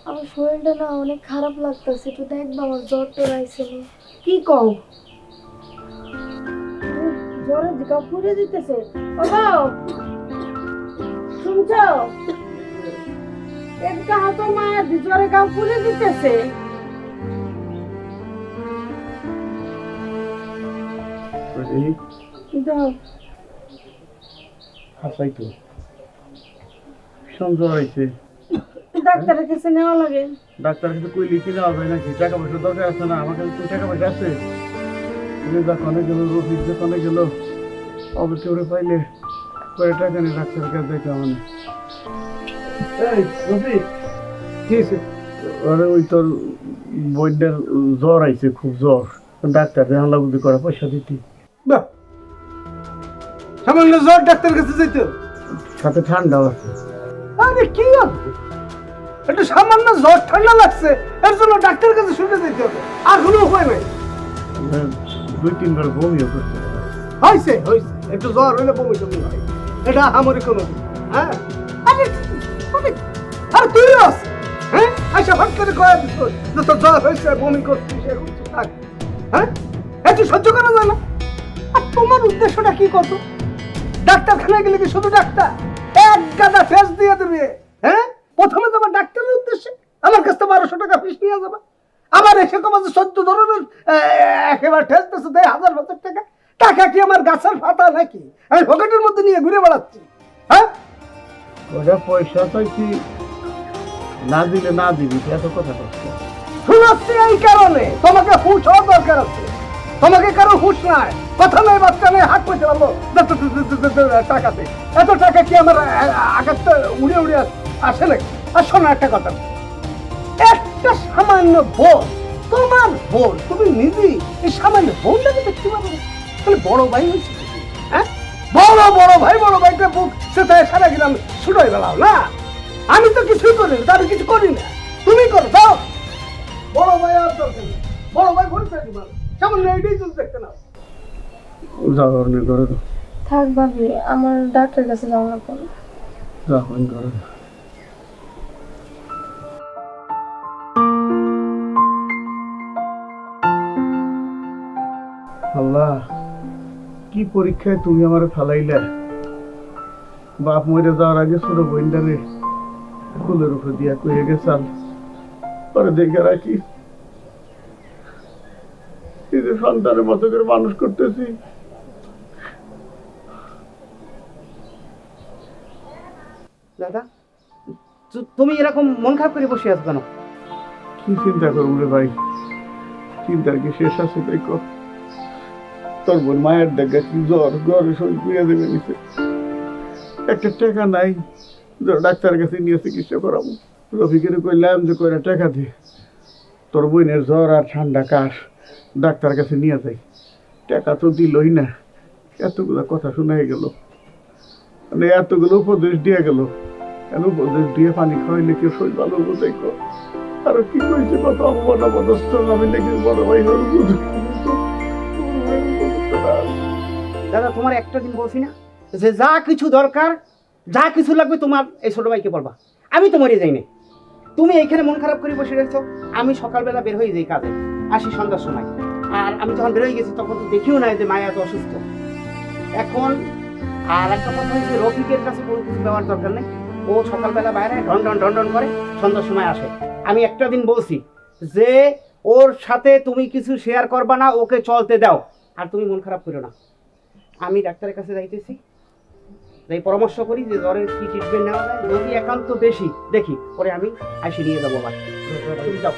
আমার শরীরটা না অনেক খারাপ লাগতেছে, একটু দেখবা আমার জ্বর টর আইছে নি। কি কও? জ্বরের দিকে পুড়ে দিতেছে। বাবা শুনছো? একটা হাত মায়ের জ্বরে গাও পুড়ে দিতেছে। দাও হাসাই তো ভীষণ জ্বর হয়েছে। ডাক্তারের কাছে নেওয়া লাগে। ডাক্তার কিন্তু কই লিখে নেওয়া যায় নাকি? টাকা পয়সা দরকার আছে না? আমার কাছে তো টাকা পয়সা আছে। যখনে গেল রফিক যখনে গেল অবে কেউরে পাইলে করে টাকা নিয়ে ডাক্তারের কাছে যাইতে মানে। এই রফিক কি হয়েছে? আরে ওই তোর বইটার জ্বর আইছে, খুব জ্বর। ডাক্তার হামলা বুদ্ধি করা পয়সা দিতি। বাহ, সামান্য জ্বর ডাক্তার কাছে যাইতো? সাথে ঠান্ডাও আছে। আরে কি হবে, একটু সামান্য জ্বর ঠান্ডা লাগছে এর জন্য ডাক্তার কাছে শুনে যাইতে হবে? আর কোনো উপায় নাই। 2-3 বার বমিও করছে। হয়েছে হয়েছে, একটু জ্বর হইলে বমি টমি হয়, এটা আমারই কোনো দিন। হ্যাঁ আরে আরে তুই আস, হ্যাঁ আচ্ছা ভাট করে কয়ে দিস যে তোর জ্বর হয়েছে, বমি করছিস, এরকম কিছু থাক। হ্যাঁ একটু সহ্য করা যায় না? আর তোমার উদ্দেশ্যটা কি কত? ডাক্তারখানায় গেলে কি শুধু ডাক্তার এক গাদা টেস্ট দিয়ে দেবে? হ্যাঁ প্রথমে তোমার ডাক্তারের উদ্দেশ্যে আমার কাছ থেকে 1200 টাকা ফিস নিয়ে যাবে, আবার এসে কমাতে 14 ধরনের একেবারে টেস্ট দিচ্ছে, দেয় 1000 টাকা। টাকা কি আমার গাছের ফাতা নাকি আমি পকেটের মধ্যে নিয়ে ঘুরে বেড়াচ্ছি? হ্যাঁ ওটা পয়সা চাইছি, না দিলে না দিবি, এত কথা করছে। শোনাচ্ছি এই কারণে তোমাকে হুশ হওয়ার দরকার আছে। তোমাকে কারো হুশ নাই, কথা নাই, বাচ্চা নেই, হাত পয়সা পারলো টাকাতে। এত টাকা কি আমার আকাশটা উড়ে উড়ে আসে নাকি? আর শোনো একটা কথা, একটা সামান্য বোন, তোমার বোন, তুমি নিজেই এই সামান্য বোনটাকে দেখতে পারো না? তাহলে বড় ভাই হয়েছে কি? হ্যাঁ বড় ভাইটা বুক সেটাই সারা গেলাম ছুটাই বেলাও না। আমি তো কিছুই করি না, আমি কিছু করি না, তুমি করো দাও। বড় ভাই আর দরকার নেই, বড় ভাই ভরে থাকি মানে সামান্য এইটাই তুমি দেখতে নাও। যাও অন্য করে দাও, থাক ভাবি, আমার ডাক্তারের কাছে যাওয়া লাগবে না। যাও অন্য করে দাও। আল্লাহ, কি পরীক্ষায় তুমি আমার ফালাইলে? বাপ মরে যাওয়ার আগে ছোট বইন্ডারে কুলের উপরে দিয়া কয়ে গেছাল, পরে দেখে রাখি নিজের সন্তানের মতো করে মানুষ করতেছি। দাদা তুমি এরকম মন খারাপ করে বসে আছো কেন? কি চিন্তা করবো রে ভাই, চিন্তার কি শেষ আছে? তাই কর, তোর বোন মায়ের দেখা কি জ্বর, জ্বরে শরীর পুড়ে দেবে নিচে, একটা টাকা নাই ডাক্তারের কাছে নিয়ে চিকিৎসা করাবো। রফিকের কইলাম যে কয়টা টাকা দে, তোর বোনের জ্বর আর ঠান্ডা কাশ ডাক্তার কাছে নিয়ে যাই। টাকা তো দিলই না, এতগুলো কথা শোনাই গেল, মানে এতগুলো উপদেশ দিয়ে গেল, কেন উপদেশ দিয়ে পানি খাওয়াইলে কেউ শরীর ভালো বোঝাই কর। আর কি কইছে কত অপমান অপদস্থ, আমি দেখি বড় ভাই হল। দাদা তোমার একটা দিন বলছি না যে যা কিছু দরকার, যা কিছু লাগবে তোমার এই ছোট ভাইকে বলবা, আমি তো মরে যাই না। তুমি এইখানে মন খারাপ করে বসে রয়েছো, আমি সকালবেলা বের হয়ে যাই কাজে, আসি সন্ধ্যার সময়। আর আমি যখন বের হয়ে গেছি তখন তো দেখিও নাই যে মায়া এত অসুস্থ এখন। আর একটা কথা হচ্ছে, রফিকের কাছে কোনো কিছু দেওয়ার দরকার নেই, ও সকালবেলা বাইরে ঢন করে সন্ধ্যার সময় আসে। আমি একটা দিন বলছি যে ওর সাথে তুমি কিছু শেয়ার করবা না, ওকে চলতে দাও। আর তুমি মন খারাপ করো না, আমি ডাক্তারের কাছে যাইতেছি, তাই পরামর্শ করি যে জ্বরের কি ট্রিটমেন্ট নেওয়া যায়, যদি একান্ত বেশি দেখি পরে আমি আসি নিয়ে যাবো আবার। তুমি যাও,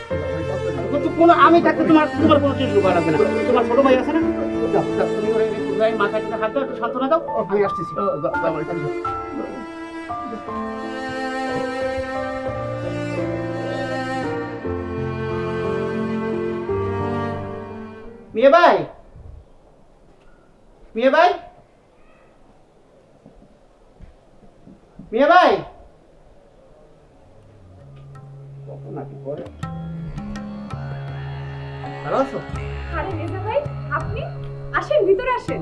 কিন্তু কোনো আমি থাকতে তোমার তোমার কোনো ট্রিটমেন্ট করা লাগবে না। তোমার ছোট ভাই আছে না, যাও যাও, তুমি ওর মাথায় হাত দাও, একটু সান্ত্বনা দাও, আমি আসতেছি। মিয়া ভাই, মিয়া ভাই, মিয়া ভাই, কখন নাকি করে? ভালো আছো? আরে রেজা ভাই, আপনি আসেন, ভিতরে আসেন।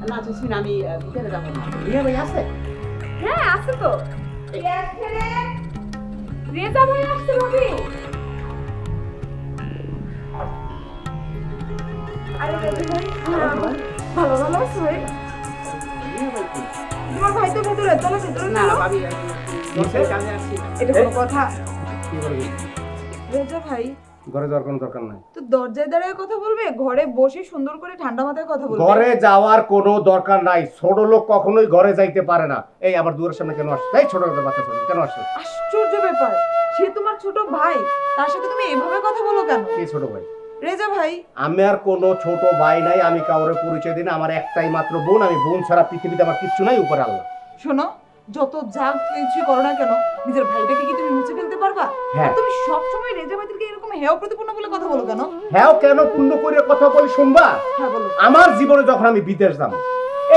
না জসমিন, আমি ভিতরে যাবো না। মিয়া ভাই আছে? হ্যাঁ আছে তো। রেজা ভাই আসছে ভাবি। আরে রেজা ভাই, ভালো ভালো আছো ভাই? তোমার ভাই তো ভেতরে, চলো ভেতরে না চলো। ভাবি বসে কাজে আসছি। এটা কোনো কথা? কি বলবি? রেজা ভাই ঘরে যাওয়ার কোনো দরকার নাই। তো দরজায় দাঁড়িয়ে কথা বলবে, ঘরে বসে সুন্দর করে ঠান্ডা মাথায় কথা বলবে। ঘরে যাওয়ার কোনো দরকার নাই, ছোট লোক কখনোই ঘরে যাইতে পারে না। এই আমার দুয়ারের সামনে কেন আসছে? এই ছোট লোকের বাচ্চা ছোট কেন আসছে? আশ্চর্য ব্যাপার, সে তোমার ছোট ভাই, তার সাথে তুমি এভাবে কথা বলো কেন? কে ছোট ভাই? রেজা ভাই আমি আর কোনো ছোট ভাই নাই, আমি কাউরে পরিচয় দিই না। আমার একটাই মাত্র বোন, আমি বোন ছাড়া পৃথিবীতে আমার কিচ্ছু নাই, উপরে আল্লাহ। শোনো, যত যা কিছু করো না কেন, নিজের ভাইটাকে কি তুমি মুছে ফেলতে পারবা? হ্যাঁ। আর তুমি সবসময় রেজা ভাইদেরকে এরকম হেয় প্রতিপন্ন বলে কথা বলো কেন? হ্যাঁ, কেন পূর্ণ করে কথা বলি শুনবা? হ্যাঁ বলো। আমার জীবনে যখন আমি বিদেশ যাব,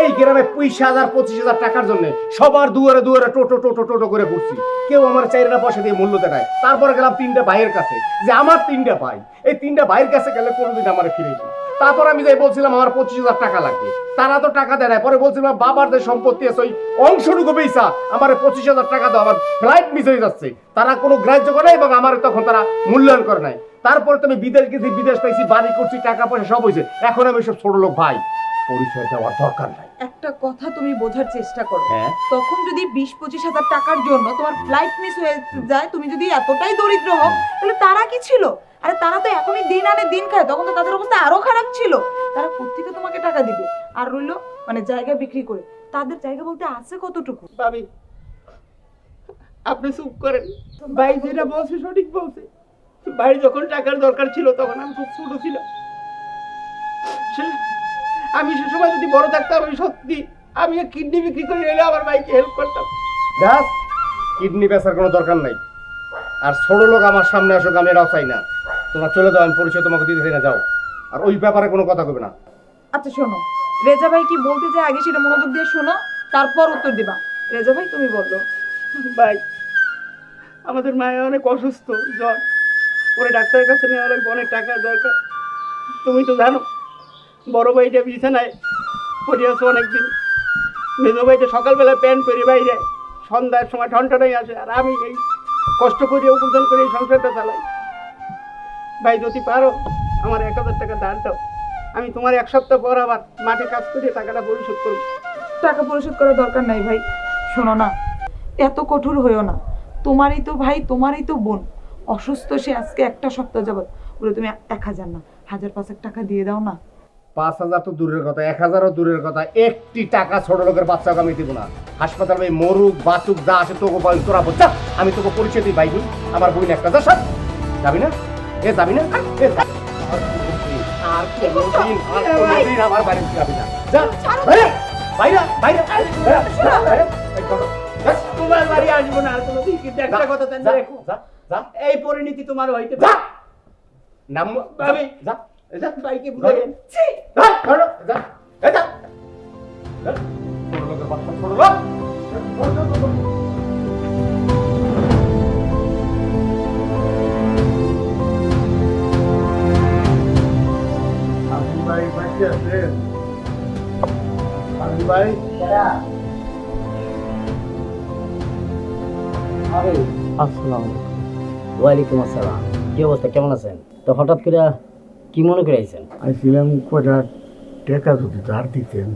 এই গ্রামে 20,000 25,000 টাকার জন্য সবার দুয়ারে দুয়ারে টোটো টোটো টোটো করে ঘুরছি, কেউ আমার 4 পয়সা দিয়ে মূল্য দেয়। তারপরে গেলাম 3টা ভাইয়ের কাছে, যে আমার 3টা ভাই, এই 3টা ভাইয়ের কাছে গেলে কোনোদিন আমার ফিরে যাই। তারপর আমি যাই বলছিলাম আমার 25,000 টাকা লাগবে, তারা তো টাকা দেয় না। পরে বলছিলাম বাবার যে সম্পত্তি আছে ওই অংশটুকু বেচা আমার 25,000 টাকা দাও, আমার ফ্লাইট মিস হয়ে যাচ্ছে। তারা কোনো গ্রাহ্য করে নাই এবং আমার তখন তারা মূল্যায়ন করে নাই। তারপরে তো আমি বিদেশ গেছি, বিদেশ পাইছি, বাড়ি করছি, টাকা পয়সা সব হয়েছে। এখন আমি সব ছোট লোক ভাই, পরিচয় দেওয়ার দরকার নাই। একটা কথা তুমি বোঝার চেষ্টা করো, হ্যাঁ। তখন যদি 20-25 হাজার টাকার জন্য তোমার ফ্লাইট মিস হয়ে যায়, তুমি যদি এতটাই দরিদ্র হও, তাহলে তারা কি ছিল? আরে তারা তো এখনই দিন আনে দিন খায়, তখন তো তাদের অবস্থা আরো খারাপ ছিল। তারা কোত্থেকে তোমাকে টাকা দিবে? আর রইলো মানে জায়গা বিক্রি করে, তাদের জায়গা বলতে আছে কতটুকু? ভাবি আপনি চুপ করেন, ভাই যেটা বলছে সঠিক বলছে। ভাই যখন টাকার দরকার ছিল তখন আমি খুব ছোট ছিলাম। আমি সে সময় যদি বড় থাকতাম, আমি সত্যি আমি কিডনি বিক্রি করে এলে আমার ভাইকে হেল্প করতাম। ব্যাস, কিডনি বেচার কোনো দরকার নাই। আর ছোট লোক আমার সামনে আসুক, আমি এটাও চাই না। তোমরা চলে যাও, আমি পরিচয় তোমাকে দিতে চাই না, যাও। আর ওই ব্যাপারে কোনো কথা কবে না। আচ্ছা শোনো, রেজা ভাই কি বলতে চায় আগে সেটা মনোযোগ দিয়ে শোনো, তারপর উত্তর দিবা। রেজা ভাই তুমি বলো। ভাই আমাদের মায়ের অনেক অসুস্থ, জ্বর, ওরে ডাক্তারের কাছে নেওয়া লাগবে, অনেক টাকার দরকার। তুমি তো জানো বড় ভাইটা বিছানায় পড়ে আছে অনেকদিন, মেজো ভাইটা সকালবেলা প্যান্ট পরে বাইরে, সন্ধ্যার সময় ঠনঠনাই আসে, আর আমি এই কষ্ট করে উপার্জন করে এই সংসারটা চালাই। ভাই যদি পারো আমার 1,000 টাকা ধার দাও, আমি তোমার 1 সপ্তাহ পর আবার মাঠে কাজ করে টাকাটা পরিশোধ করবো। টাকা পরিশোধ করার দরকার নাই ভাই, শোনো না, এত কঠোর হইও না। তোমারই তো ভাই, তোমারই তো বোন অসুস্থ, সে আজকে 1 সপ্তাহ যাবত, বলে তুমি 1,000 না 1,000-5,000 টাকা দিয়ে দাও না। 5,000 তো দূরের কথা, 1,000ও দূরের কথা। একটি টাকা ছোট লোকের বাচ্চাকে আমি দিব না। হাসপাতালে মরুক বাঁচুক যা আসে তোকে তোরা বোঝা, আমি তোকে পরিচয় দিই ভাই বোন। আমার বোন একটা যা সব যাবি না, এ যাবি না, এ যা। আর কোনোদিন আমার বাড়িতে যাবি না, যা বাইরে বাইরে বাইরে বাইরে। এই করো, যা, তোমার বাড়ি আসবো না আর কোনোদিন, কিন্তু একটা কথা জানি যা, রেখো, যা, যা, এই পরিণতি তোমার হইতে যা। পারে। নাম ভাবি, যা, এই যা, ভাইকে বুঝাবেন। যা, ধরো, যা, এই যা। যা, ছোট লোকের বাচ্চা, ছোট লোক। আপনি ভাই বাকি আছেন? আপনি ভাই আসসালাম। ওয়ালাইকুম আসসালাম। কি অবস্থা, কেমন আছেন? তো হঠাৎ করে কি মনে করে আইছেন? আইছিলাম কয়টা টাকা যদি ধার দিতেন,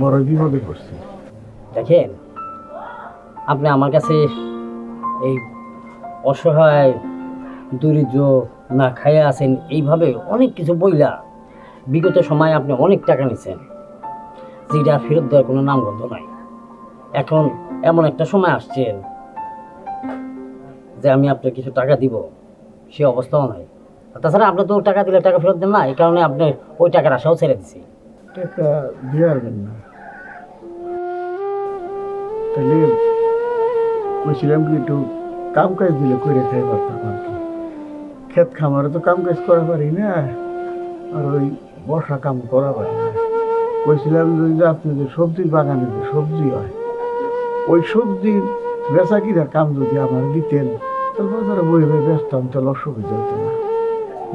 বড় বিপদে পড়ছি। দেখেন, আপনি আমার কাছে এই অসহায় দরিদ্র না খাইয়া আছেন এইভাবে অনেক কিছু বইলা বিগত সময়ে আপনি অনেক টাকা নিছেন, যেটা ফেরত দেওয়ার কোনো নামগন্ধ নাই। এখন এমন একটা সময় আসছেন যে আমি আপনার কিছু টাকা দিব, সে অবস্থাও নাই। আর তাছাড়া আপনি তো টাকা দিলে টাকা ফেরত দেন না, এই কারণে আপনি ওই টাকার আশাও ছেড়ে দিছি। টাকা দেওয়ার না, তাহলে বলছিলাম কি একটু কাম কাজ দিলে করে খাই পারতাম আর কি। ক্ষেত খামারে তো কাম কাজ করা পারি না, আর ওই বর্ষা কাম করা পারি না। বলছিলাম যে আপনি যে সবজির বাগানে যে সবজি হয়, ওই সবজির বেচা কিনার কাম যদি আমার দিতেন, তাহলে বাজারে বই বই বেচতাম, তাহলে অসুবিধা হতো না।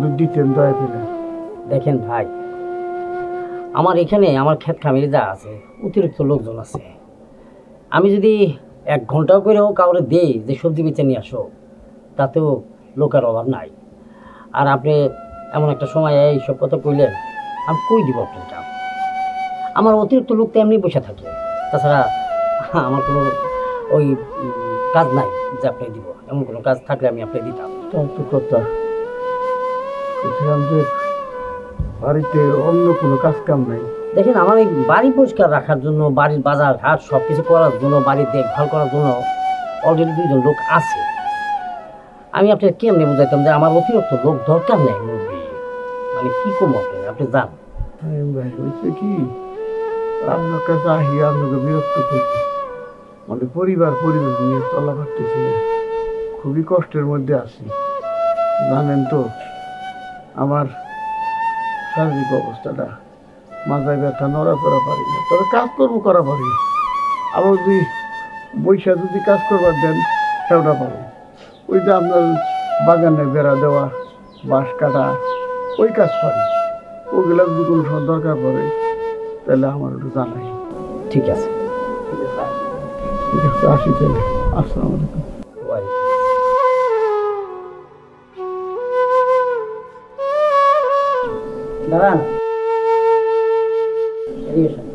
যদি দিতেন দয়া করে। দেখেন ভাই, আমার এখানে আমার ক্ষেত খামারে যা আছে অতিরিক্ত লোকজন আছে। আমি যদি 1 ঘন্টাও করেও কাউরে দেই যে সবজি বেচে নিয়ে আসো, তাতেও লোকের অভাব নাই। আর আপনি এমন একটা সময় এইসব কথা কইলেন, আমি কই দিব আপনাকে? আমার অতিরিক্ত লোক তো এমনি বসে থাকে, তাছাড়া আমার কোনো ওই কাজ নাই যে আপনি দিব। এমন কোনো কাজ থাকলে আমি আপনি দিতাম। তার তো কথা বলছিলাম যে বাড়িতে অন্য কোনো কাজ কাম নাই। দেখেন, আমার এই বাড়ি পরিষ্কার রাখার জন্য, বাড়ির বাজার ঘাট সব কিছু করার জন্য, বাড়ির দেখভাল করার জন্য অলরেডি 2 জন লোক আছে। আমি আপনাকে কেমনি বুঝাইতাম যে আমার অতিরিক্ত লোক দরকার নেই মুরব্বী, মানে কি কম আপনি যান। ভাই হয়েছে কি, আপনার কাছে আহি আপনাকে বিরক্ত করি, মানে পরিবার নিয়ে চলা পারতেছি না, খুবই কষ্টের মধ্যে আছি। জানেন তো আমার শারীরিক অবস্থাটা, মাথায় ব্যথা, নড়াচড়া পারি না, তবে কাজকর্ম করা পারি। আবার যদি বৈশা যদি কাজ করবার দেন সেটা পারি। ওই যে আপনার বাগানে বেড়া দেওয়া, বাঁশ কাটা, ওই কাজ পারি। ওগুলা যদি কোনো সময় দরকার পড়ে তাহলে আমার একটু জানাই। ঠিক আছে। ঠিক আছে, আসি তাহলে। আসসালামু আলাইকুম। দাঁড়ান, এদিকে আসেন।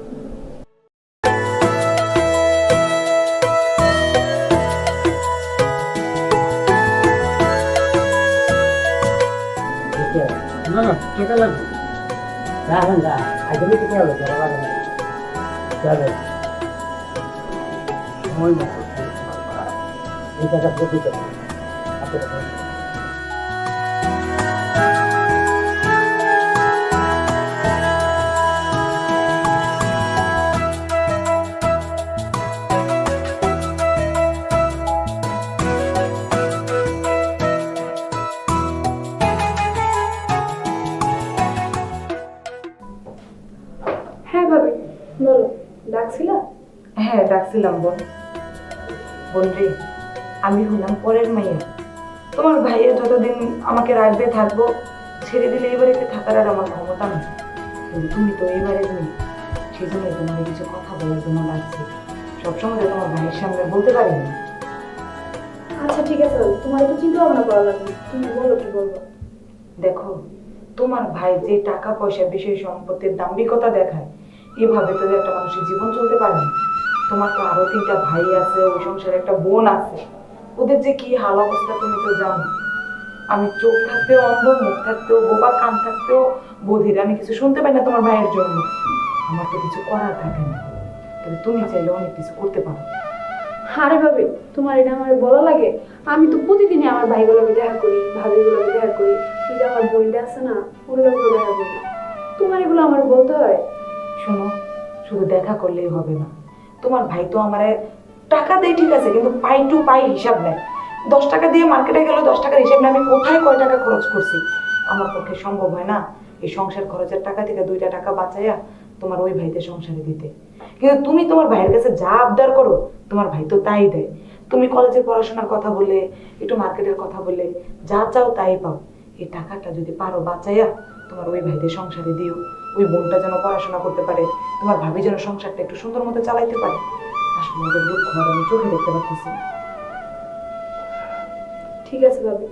না না, টাকা লাগবে। দাঁড়ান, আগে থেকে হবে সময় মতো এই টাকা প্রতি করুন। হ্যাঁ ভাবি, বলো, ডাকছিলা? হ্যাঁ ডাকছিলাম বোন। বোন রে, আমি হলাম পরের মাইয়া। তোমার ভাইয়া যতদিন আমাকে রাখবে থাকবো, ছেড়ে দিলে এই বাড়িতে থাকার আর আমার ক্ষমতা নেই। কিন্তু তুমি তো এই বাড়ির নেই, সেই জন্যই তোমাকে কিছু কথা বলার জন্য লাগছে। সবসময় তোমার ভাইয়ের সামনে বলতে পারি না। আচ্ছা ঠিক আছে, তোমার একটু চিন্তা ভাবনা করা লাগবে, তুমি বলো কি বলবো। দেখো, তোমার ভাই যে টাকা পয়সা, বিষয় সম্পত্তির দাম্ভিকতা দেখায়, এভাবে তো একটা মানুষের জীবন চলতে পারে না। তোমার তো আরো 3টা ভাই আছে, ওই সংসারে একটা বোন আছে, ওদের যে কি হাল অবস্থা তুমি তো জানো। আমি চোখ থাকতেও অন্ধ, মুখ থাকতেও বোবা, কান থাকতেও বধির, আমি কিছু শুনতে পাই না তোমার ভাইয়ের জন্য। আমার তো কিছু করার থাকে না, তবে তুমি চাইলে অনেক কিছু করতে পারো। আরে ভাবি, তোমার এটা আমার বলা লাগে? আমি তো প্রতিদিনই আমার ভাইগুলোকে দেখা করি, ভাবিগুলোকে দেখা করি, ওই যে আমার বোনটা আছে না, ওগুলোকে দেখা করি। তোমার এগুলো আমার বলতে হয়? শোনো, শুধু দেখা করলেই হবে না। তোমার ভাই তো আমার টাকা দেয় ঠিক আছে, কিন্তু পাই টু পাই হিসাব নেয়। 10 টাকা দিয়ে মার্কেটে গেল, 10 টাকার হিসাব নেয় আমি কোথায় কয় টাকা খরচ করছি। আমার পক্ষে সম্ভব হয় না এই সংসার খরচের টাকা থেকে 2টা টাকা বাঁচাইয়া তোমার ওই ভাইতে সংসারে দিতে। কিন্তু তুমি তোমার ভাইয়ের কাছে যা আবদার করো, তোমার ভাই তো তাই দেয়। তুমি কলেজের পড়াশোনার কথা বললে, একটু মার্কেটের কথা বললে, যা চাও তাই পাও। এই টাকাটা যদি পারো বাঁচাইয়া তোমার ওই ভাইদের সংসারে দিও, ওই বোনটা যেন পড়াশোনা করতে পারে, তোমার ভাবি যেন সংসারটা একটু সুন্দর মতো চালাইতে পারে। আসলে ওদের দুঃখ আমি চোখে দেখতে পাচ্ছি। ঠিক আছে ভাবি,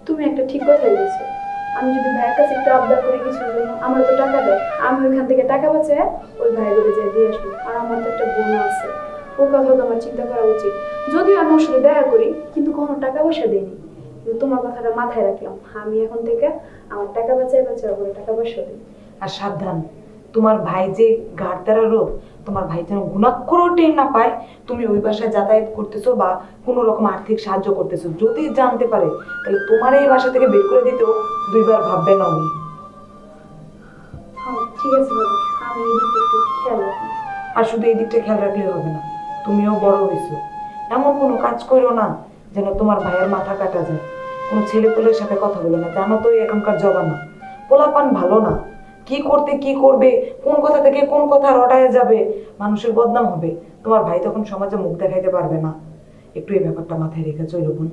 তুমি একটা ঠিক কথাই বলছো। আমি যদি ভাইয়ের কাছে একটু আবদার করি কিছুর জন্য, আমার তো টাকা দেয়, আমি ওইখান থেকে টাকা বাঁচায় ওই ভাইগুলো যেয়ে দিয়ে আসবো। আর আমার তো একটা বোন আছে, ওর কথাও তো আমার চিন্তা করা উচিত। যদিও আমি ওর সাথে দেখা করি, কিন্তু কোনো টাকা পয়সা দিইনি। কিন্তু তোমার কথাটা মাথায় রাখলাম, আমি এখন থেকে আমার টাকা বাঁচায় করে টাকা পয়সা দিই। আর সাবধান, তোমার ভাই যে ঘাটতারা রোগ, তোমার ভাই যেন গুণাক্ষরও টের না পায় তুমি ওই বাসায় যাতায়াত করতেছো বা কোনো রকম আর্থিক সাহায্য করতেছো। যদি জানতে পারে তাহলে তোমার এই বাসা থেকে বের করে দিতেও 2বার ভাববে না উনি। হ্যাঁ ঠিক আছে ভাবি, আমি এই দিকটা একটু খেয়াল রাখি। আর শুধু এই দিকটা খেয়াল রাখলে হবে না, তুমিও বড় হয়েছো, এমন কোনো কাজ করো না যেন তোমার ভাইয়ের মাথা কাটা যায়। কোনো ছেলেপুলের সাথে কথা বলো না, জানো তো এখনকার জবানা পোলাপান ভালো না। কি করতে কি করবে, কোন কথা থেকে কোন কথা রটায় যাবে, মানুষের বদনাম হবে। তোমার ভাই তখন সমাজে মুখ দেখাইতে পারবে না। একটু এই ব্যাপারটা মাথায় রেখে চলো বোন।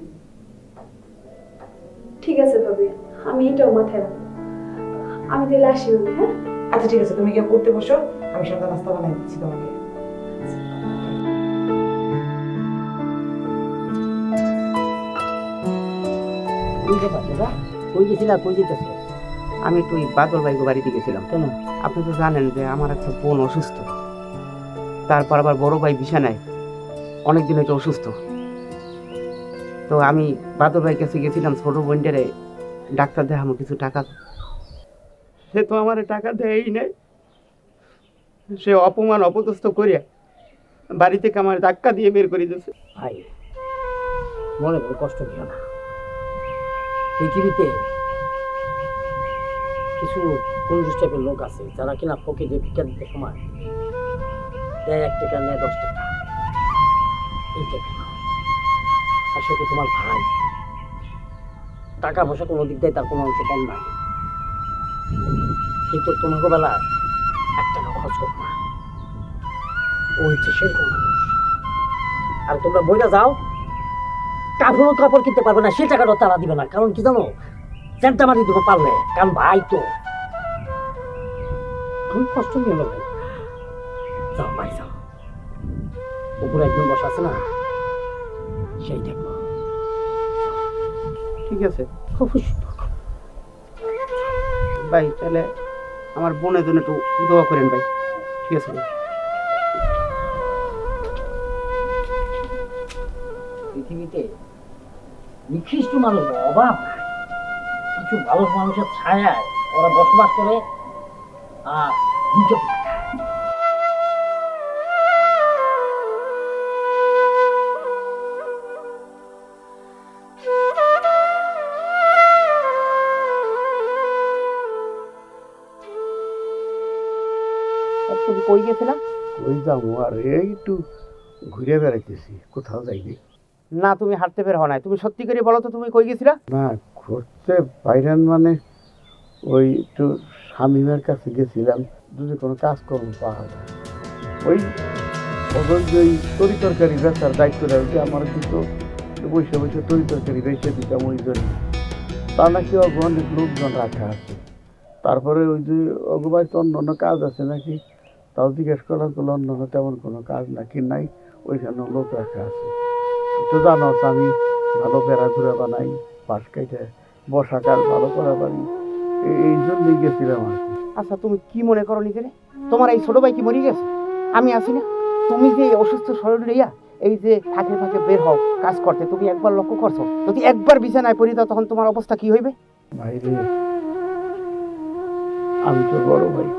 ঠিক আছে ভাবি, আমি এটাও মাথায় রাখবো। আমি তাহলে আসি ভাবি। হ্যাঁ আচ্ছা ঠিক আছে, তুমি গিয়ে পড়তে বসো, আমি সন্ধ্যা নাস্তা বানাই দিচ্ছি তোমাকে। কই যাবা দাদা? কই গেছিলা, কই যেতেছো? আমি একটু ওই বাদল ভাইগো বাড়িতে গেছিলাম। কেন? আপনি তো জানেন যে আমার একটা বোন অসুস্থ, তারপর আবার বড় ভাই বিছানায়, অনেকদিন হয়তো অসুস্থ। তো আমি বাদল ভাইয়ের কাছে গেছিলাম ছোট বোনটারে ডাক্তার দেখামো কিছু টাকা। সে তো আমার টাকা দেয়ই নাই। সে অপমান অপদস্থ করিয়া বাড়ি থেকে আমার ধাক্কা দিয়ে বের করে দিয়েছে। ভাই মনে করে কষ্ট দিও না। পৃথিবীতে কিছু কঞ্জুস টাইপের লোক আছে যারা কিনা পকেটে ভিক্ষা দিতে সময় দেয় 1 টাকা, নেয় 10 টাকা, এই টাকা না। আর সে তো তোমার ভাই, টাকা পয়সা কোনো দিক দিয়ে তার কোনো অংশ কম নাই, কিন্তু তোমাকে বেলা 1 টাকা খরচ করবো না। ও হচ্ছে সেরকম মানুষ। আর তোমরা বইটা যাও, কাপড় কাপড় কিনতে পারবে না, সে টাকাটা তারা দিবে না। কারণ কি জানো, চ্যান্টা মারি দেবো পারলে, কারণ ভাই তো খুব কষ্ট নিয়ে ভাই। যাও ভাই যাও, উপরে একজন বসা আছে না, সেই দেখো। ঠিক আছে খুব সুন্দর। ভাই, তাহলে আমার বোনের জন্য একটু দোয়া করেন ভাই। ঠিক আছে ভাই। পৃথিবীতে নিকৃষ্ট মানুষ অভাব নাই। কিছু ভালো মানুষের ছায়ায় ওরা বসবাস করে আর নিজে আর তুমি কই গেছিলা? ওই যাবো আর এই একটু ঘুরে বেড়াইতেছি, কোথাও যাইনি। না, তুমি হাঁটতে বের হও নাই। তুমি সত্যি করে বলো তো তুমি কই গেছিলা? না, ঘুরতে বাইরেন মানে ওই একটু শামীমের কাছে গেছিলাম, যদি কোনো কাজকর্ম পাওয়া যায়। ওই ওদের যে ওই তরি তরকারি বেচার দায়িত্ব দেয় যে আমার দুটো বসে বসে তরি তরকারি বেঁচে দিতাম, ওই জন্য তা নাকি অনেক লোকজন রাখা আছে। তারপরে ওই যে অগবাই তো অন্য অন্য কাজ আছে নাকি, তাও জিজ্ঞেস করলাম তো অন্য অন্য তেমন কোনো কাজ নাকি নাই, ওইখানে লোক রাখা আছে। তো জানো আমি ভালো বেড়া ঘুরে বানাই, পাশ কেটে বর্ষাকাল ভালো করা পারি, এই জন্যই গেছিলাম আর কি। আচ্ছা, তুমি কি মনে করো নিজেরে? তোমার এই ছোট ভাই কি মরে গেছে? আমি আছি না। তুমি যে অসুস্থ শরীর লইয়া এই যে ফাঁকে ফাঁকে বের হও কাজ করতে, তুমি একবার লক্ষ্য করছো? যদি একবার বিছানায় পড়ি দাও তখন তোমার অবস্থা কি হইবে? ভাই রে, আমি তো বড় ভাই,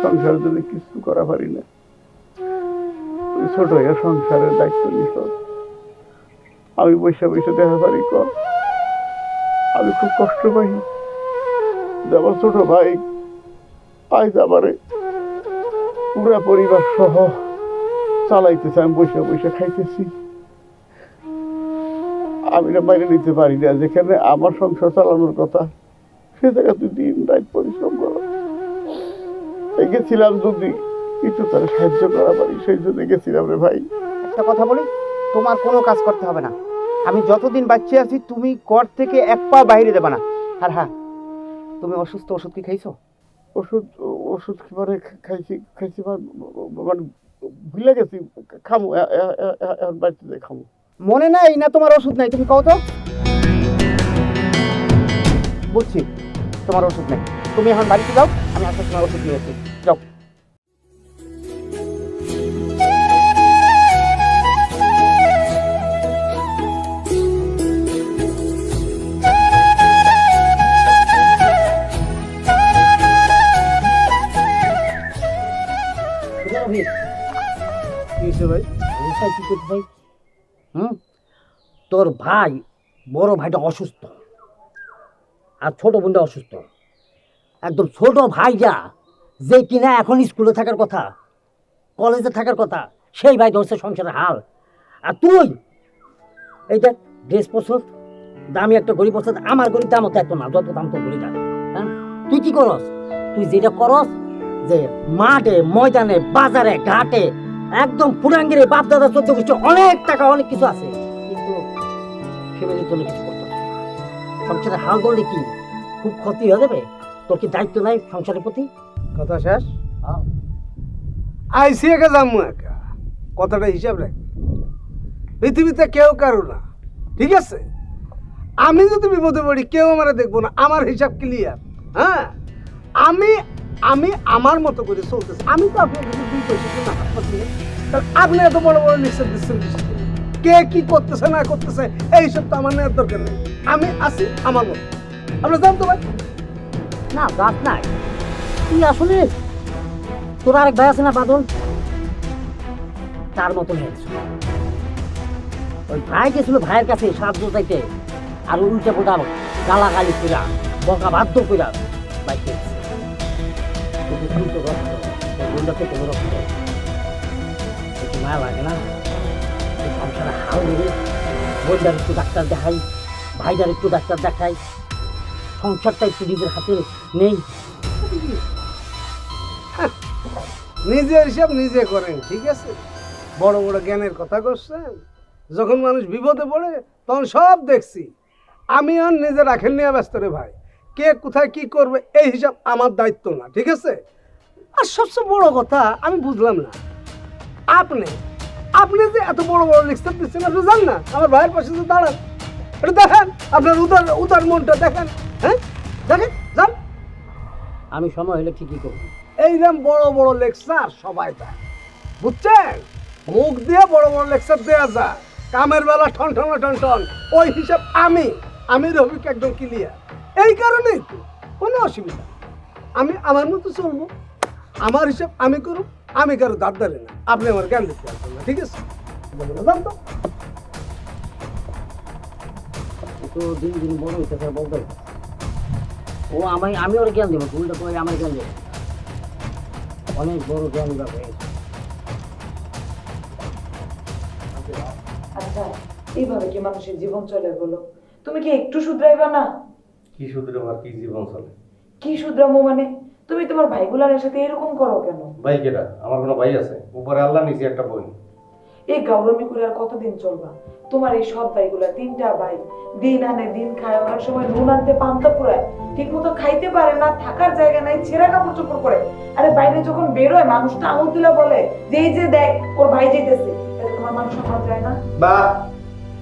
সংসার যদি কিছু করা পারি না, ওই ছোট ভাইয়া সংসারের দায়িত্ব নিত, আমি বসে বসে দেখা পারি কর। আমি খুব কষ্ট পাই যে আমার ছোট ভাই আজ আবারে পুরা পরিবার সহ চালাইতেছে, আমি বসে বসে খাইতেছি। আমি না বাইরে নিতে পারি না, যেখানে আমার সংসার চালানোর কথা সে জায়গায় তুই দিন রাত পরিশ্রম করো। গেছিলাম যদি কিছু তারা সাহায্য করা পারি, সেই জন্য গেছিলাম রে ভাই। একটা কথা বলি, তোমার কোনো কাজ করতে হবে না। আমি যতদিন বাচ্চা আছি তুমি ঘর থেকে এক পা বাইরে দেবে না। আর হ্যাঁ, তুমি অসুস্থ, ওষুধ কি খাইছো? ওষুধ ওষুধ মানে খাইছি মানে ভুলে গেছি, খামু এখন বাড়িতে যাই খামু। মনে নাই না তোমার ওষুধ নাই? তুমি কও তো। বুঝছি, তোমার ওষুধ নেই। তুমি এখন বাড়িতে যাও, আমি আসার সময় ওষুধ নিয়ে আসছি। যাও। ভাই ভাই, তোর ভাই, বড় ভাইটা অসুস্থ আর ছোট বোনটা অসুস্থ। একদম ছোট ভাইটা যে কিনা এখন স্কুলে থাকার কথা, কলেজে থাকার কথা, সেই ভাই ধরছে সংসারের হাল। আর তুই এইটা ড্রেস পছন্দ, দামি একটা গড়ি পছন্দ। আমার গড়ির দাম তো এত না যত দাম তোর গড়িটা। হ্যাঁ, তুই কি করস? তুই যেটা করস যে মাঠে ময়দানে বাজারে ঘাটে একদম পুরাঙ্গিরে বাপ দাদা 14 গোষ্ঠী অনেক টাকা অনেক কিছু আছে, কিন্তু ফ্যামিলির জন্য কিছু করতে হবে। সংসারে হাল ধরলে কি খুব ক্ষতি হয়ে যাবে? তোর কি দায়িত্ব নাই সংসারের প্রতি? কথা শেষ। আইসি একা যাবো একা, কথাটা হিসাব রাখি। পৃথিবীতে কেউ কারো না, ঠিক আছে? আমি যদি বিপদে পড়ি কেউ আমারে দেখবো না, আমার হিসাব ক্লিয়ার। হ্যাঁ, আমি আমি আমার মতো করে চলতেছি। আমি তো আপনার কাছে 2 পয়সা জন্য হাত পাচ্ছি না। আপনি এত বড় বড় লিস্ট দিচ্ছেন কিসের জন্য? কে কি করতেছে না করতেছে এইসব তো আমার নেওয়ার দরকার নেই। আমি আছি আমার মতো। আপনি জানতো ভাই? না দাঁত নাই, তুই আসলে তোর আরেক ভাই আছে না বাদল, তার মতন হয়েছে। ওই ভাই গেছিল ভাইয়ের কাছে সাহায্য চাইতে, আর উল্টে পোটা গালাগালি কইরা বকা বাধ্য কইরা ভাই খেয়েছে। তুই তো রক্ত, তোর বোনটাতে কোনো রক্ত, একটু মায়া লাগে না? এই সংসারে হাল মেরে বোনটার একটু ডাক্তার দেখাই, ভাইটার একটু ডাক্তার দেখাই, সংসারটা একটু নিজের হাতে নেই। নিজের হিসাব নিজে করেন, ঠিক আছে? বড় বড় জ্ঞানের কথা করছেন। যখন মানুষ বিপদে পড়ে তখন সব দেখছি। আমি আর নিজে রাখেন নিয়ে ব্যস্ত রে ভাই। কে কোথায় কি করবে এই হিসাব আমার দায়িত্ব না, ঠিক আছে? আর সবচেয়ে বড় কথা আমি বুঝলাম না, আপনি আপনি যে এত বড় বড় লিস্টার দিচ্ছেন, আপনি জান না আমার ভাইয়ের পাশে যে দাঁড়ান, এটা দেখেন, আপনার উদার উদার মনটা দেখেন। হ্যাঁ, দেখেন, যান। আমি সময় হলে ঠিকই করবো। এইরকম বড় বড় লেকচার সবাই দেয়, বুঝছেন? মুখ দিয়ে বড় বড় লেকচার দেওয়া যায়, কামের বেলা ঠন ঠন ঠন ঠন। ওই হিসাব আমি রফিক একদম ক্লিয়ার। এই কারণেই তো কোনো অসুবিধা নেই। আমি আমার মতো চলবো, আমার হিসাব আমি করব, আমি কারো দাঁত দাঁড়ি না। আপনি আমার জ্ঞান দিতে পারবেন না, ঠিক আছে? জান তো ও তো দিন দিন বড় হইতেছে, বলতে ও আমি ওর জ্ঞান দেবো, ভুলটা করে আমার জ্ঞান দেবো। অনেক বড় জ্ঞান হয়েছে। আচ্ছা, এইভাবে কি মানুষের জীবন চলে বলো? তুমি কি একটু শুধরাইবা না? কি শুধরে আমার কি জীবন চলে? কি শুধরামো মানে? তুমি তোমার ভাইগুলার সাথে এরকম করো কেন? ভাই কেটা? আমার কোনো ভাই আছে? উপরে আল্লাহ, নিচে একটা বোন। এই গাউরামি করে আর কতদিন চলবা? তোমার এই সব ভাইগুলা, 3টা ভাই, দিন আনে দিন খায়, অনেক সময় নুন আনতে পান্তা পুরায়, ঠিক মতো খাইতে পারে না, থাকার জায়গা নাই, ছেঁড়া কাপড় চোপড় করে। আরে বাইরে যখন বেরোয় মানুষটা আঙুল তুলে বলে যে এই যে দেখ ওর ভাই যেতেছে, তাহলে তোমার মানুষ সম্মান যায় না? বা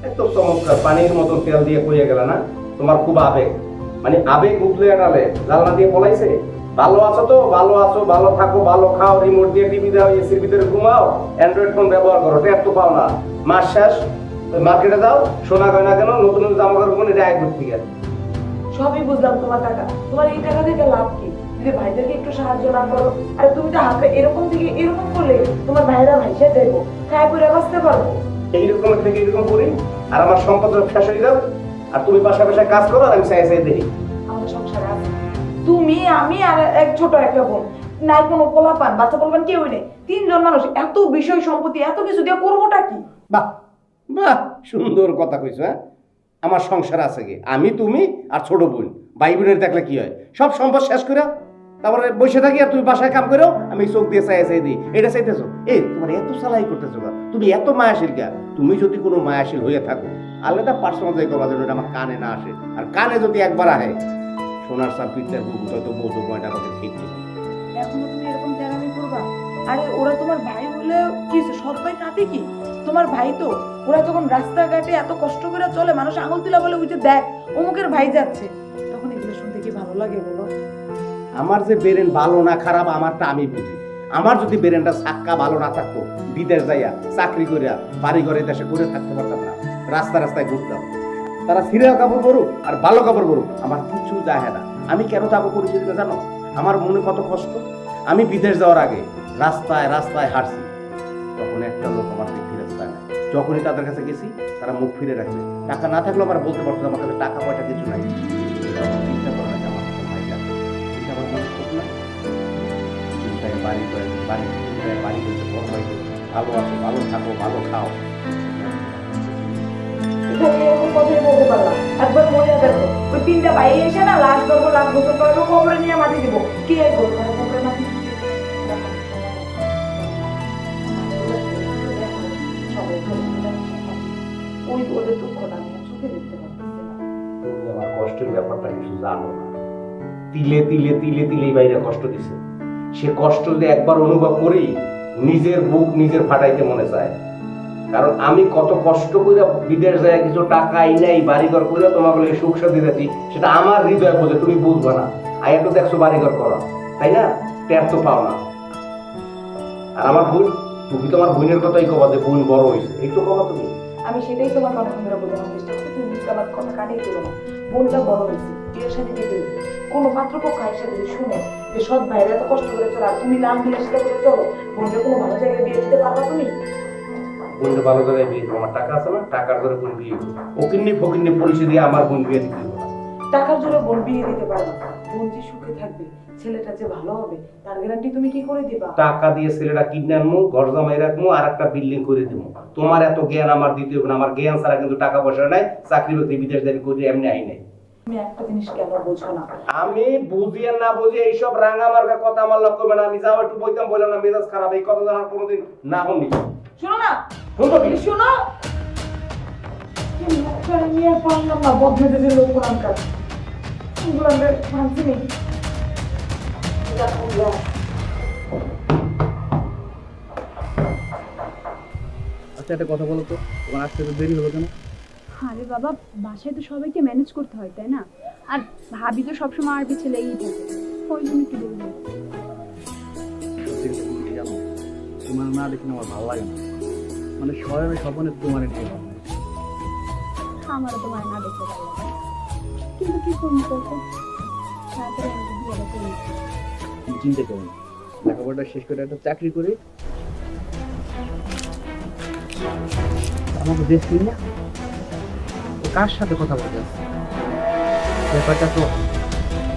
এত চমৎকার পানির মতন তেল দিয়ে কইয়া গেল না, তোমার খুব আবেগ, মানে আবেগ উঠলে এড়ালে জানলা দিয়ে পলাইছে। ভালো আছো তো? ভালো আছো, ভালো থাকো, ভালো খাও, রিমোট দিয়ে টিভি দাও, এসির ভিতরে ঘুমাও, অ্যান্ড্রয়েড ফোন ব্যবহার করো, ট্যাপ তো পাও না। মাস শেষ মার্কেটে যাও, সোনা গয়না কেন, নতুন নতুন জামা কাপড় কিনে এটা এক করতে গেছে। সবই বুঝলাম তোমার টাকা, তোমার এই টাকা থেকে লাভ কি যদি ভাইদেরকে একটু সাহায্য না করো? আরে তুমি তো হাতে এরকম থেকে এরকম করলে তোমার ভাইরা ভাইসে যাইবো, খায় পরে বাঁচতে পারবো? এইরকম থেকে এরকম করি আর আমার সম্পদ শেষ হয়ে যাও, আর তুমি বাসা বাসায় কাজ করো আর আমি চাই চাই দেখি। আমাদের সংসারে আছে তুমি, আমি আর এক ছোট একটা বোন, নাই কোনো পোলাপান, বাচ্চা বলবেন কেউই নেই, 3 জন মানুষ, এত বিষয় সম্পত্তি এত কিছু দিয়ে করবোটা কি? বাহ বাহ, সুন্দর কথা কইছো। হ্যাঁ, আমার সংসার আছে কি, আমি তুমি আর ছোট বোন, ভাই বোনের দেখলে কি হয়, সব সম্পদ শেষ করে তারপরে বসে থাকি আর তুমি বাসায় কাম করো, আমি চোখ দিয়ে চাই চাই দিই। এটা চাইতেছো? এই তোমার এত চালাই করতেছো, তুমি এত মায়াশীল কে? তুমি যদি কোনো মায়াশীল হয়ে থাকো আলাদা পার্সোনাল যাই করবা, যেন আমার কানে না আসে, আর কানে যদি একবার আহে সোনার সাপ পিঠের বুবু হয়তো বৌদ্ধ পয়েন্ট আমাকে ঠিক নেই। এখনো তুমি এরকম তেরামি করবা? আরে ওরা তোমার ভাই হলে কি হয়েছে, সৎ ভাই তাতে কি? তোমার ভাই তো, ওরা যখন রাস্তাঘাটে এত কষ্ট করে চলে, মানুষ আঙুল তুলা বলে উঠে দেখ অমুকের ভাই যাচ্ছে, তখন এগুলো শুনতে কি ভালো লাগে বলো? আমার যে বেরেন ভালো না খারাপ আমারটা আমি বুঝি। আমার যদি বেরেনটা সাক্কা ভালো না থাকতো, বিদেশ যাইয়া চাকরি করিয়া বাড়ি ঘরে দেশে করে থাকতে পারতাম না, রাস্তা রাস্তায় ঘুরতাম। তারা সিরিয়াল কাপড় পরুক আর ভালো কাপড় পরুক, আমার কিছু যায় না। আমি কেন যাবো করেছি জানো? আমার মনে কত কষ্ট। আমি বিদেশ যাওয়ার আগে রাস্তায় রাস্তায় হাঁটছি, তখন একটা লোক আমার দিক ফিরে রাস্তায় নাই। যখনই তাদের কাছে গেছি তারা মুখ ফিরে রাখছে। টাকা না থাকলেও আমার বলতে পারতো আমার কাছে টাকা পয়সা কিছু নাই। চিন্তা করে না আমার ভাই যাবে, এটা আমার মনে খুব না। চিন্তায় বাড়ি করে বাড়ি, চিন্তায় বাড়ি করছে, বড় ভাই ভালো আছো, ভালো থাকো, ভালো খাও। এখানে এরকম কথাই বলতে পারলাম, একবার মনে দেখো ওই 3টা ভাই এসে না লাশ ধরবো, লাশ গোসল করবো, কবরে নিয়ে মাটি দিব, কি এই করবো কবরে মাটি দিবে? ওই ওদের দুঃখটা আমি চোখে দেখতে পারতেছি না। তুমি আমার কষ্টের ব্যাপারটা কিছু জানো না। তিলে তিলে তিলে তিলে বাইরে কষ্ট দিছে। সে কষ্ট যদি একবার অনুভব করি নিজের বুক নিজের ফাটাইতে মনে চায়। কারণ আমি কত কষ্ট করে বিদেশ যায় কিছু টাকা আইনাই বাড়িঘর করে তোমাকে লাগে সুখ শান্তি দিচ্ছি, সেটা আমার হৃদয় বোঝে, তুমি বুঝবে না। আয়া তো দেখছো বাড়িঘর করো, তাই না? ট্যাপ তো পাও না। আর আমার বোন, তুমি তোমার বোনের কথাই কবা যে বোন বড় হয়েছে, একটু কবা তুমি। আমি সেটাই তোমার কথা ধরে বোঝানোর চেষ্টা করছি, তুমি বুঝতে আমার কথা কানেই দিল না। বোনটা বড় হয়েছে, বিয়ের সাথে দিতে হয়েছে। কোনো পাত্রপক্ষ এসে যদি শুনে যে সৎ ভাইরা এত কষ্ট করে চলো আর তুমি লাল বিলাসিতা করে চলো, বোনকে কোনো ভালো জায়গায় বিয়ে দিতে পারবা তুমি? বোনটা ভালো জায়গায় বিয়ে দেবো, আমার টাকা আছে না, টাকার করে বোন বিয়ে দেবো। ওকিন্নি ফকিন্নি পরিচয় দিয়ে আমার বোন বিয়ে দিতে দেবো না। টাকার জন্য বোন বিয়ে দিতে পারবা না। বোন যে সুখে থাকবে, ছেলেটা যে ভালো হবে, তার গ্যারান্টি তুমি কি করে দিবা? টাকা দিয়ে ছেলেটা কিনে আনবো, ঘর জামাই রাখবো, আর একটা বিল্ডিং করে দেবো। তোমার এত জ্ঞান আমার দিতে হবে না। আমার জ্ঞান ছাড়া কিন্তু টাকা পয়সা নাই, চাকরি বাকরি বিদেশ দাবি করি এমনি আই নাই। তুমি একটা জিনিস কেন বোঝো না? আমি বুঝি আর না বুঝি এইসব রাঙা মার্কা কথা আমার লক্ষ্য হবে না। আমি যাও একটু বইতাম, বললাম না মেজাজ খারাপ, এই কথা জানার কোনোদিন না শুনি। শোনো না, শুনতো কি? শোনো। নিয়ে পারলাম না, বদমেতে যে লোক কোরআনকার ভাবছি নেই। আচ্ছা একটা কথা বলো তো, তোমার আসতে তো দেরি হলো কেন? আরে বাবা, বাসায় তো সবাইকে ম্যানেজ করতে হয়, তাই না? আর ভাবি তো সবসময় আর পিছে লেগেই থাকে, ওই জন্য কি বলবো। জানো, তোমার না দেখলে আমার ভালো লাগে না। মানে শহরে স্বপ্নে তোমার নিয়ে ভাবনা। আমারও তোমার না দেখতে ভালো লাগে, কিন্তু কি করবো বলতো, তাড়াতাড়ি আমি বিয়েটা করি। তুমি চিন্তা করো না, লেখাপড়াটা শেষ করে একটা চাকরি করে আমাকে দেশ কিনি না। ও কার সাথে কথা বলতে আসছে? ব্যাপারটা তো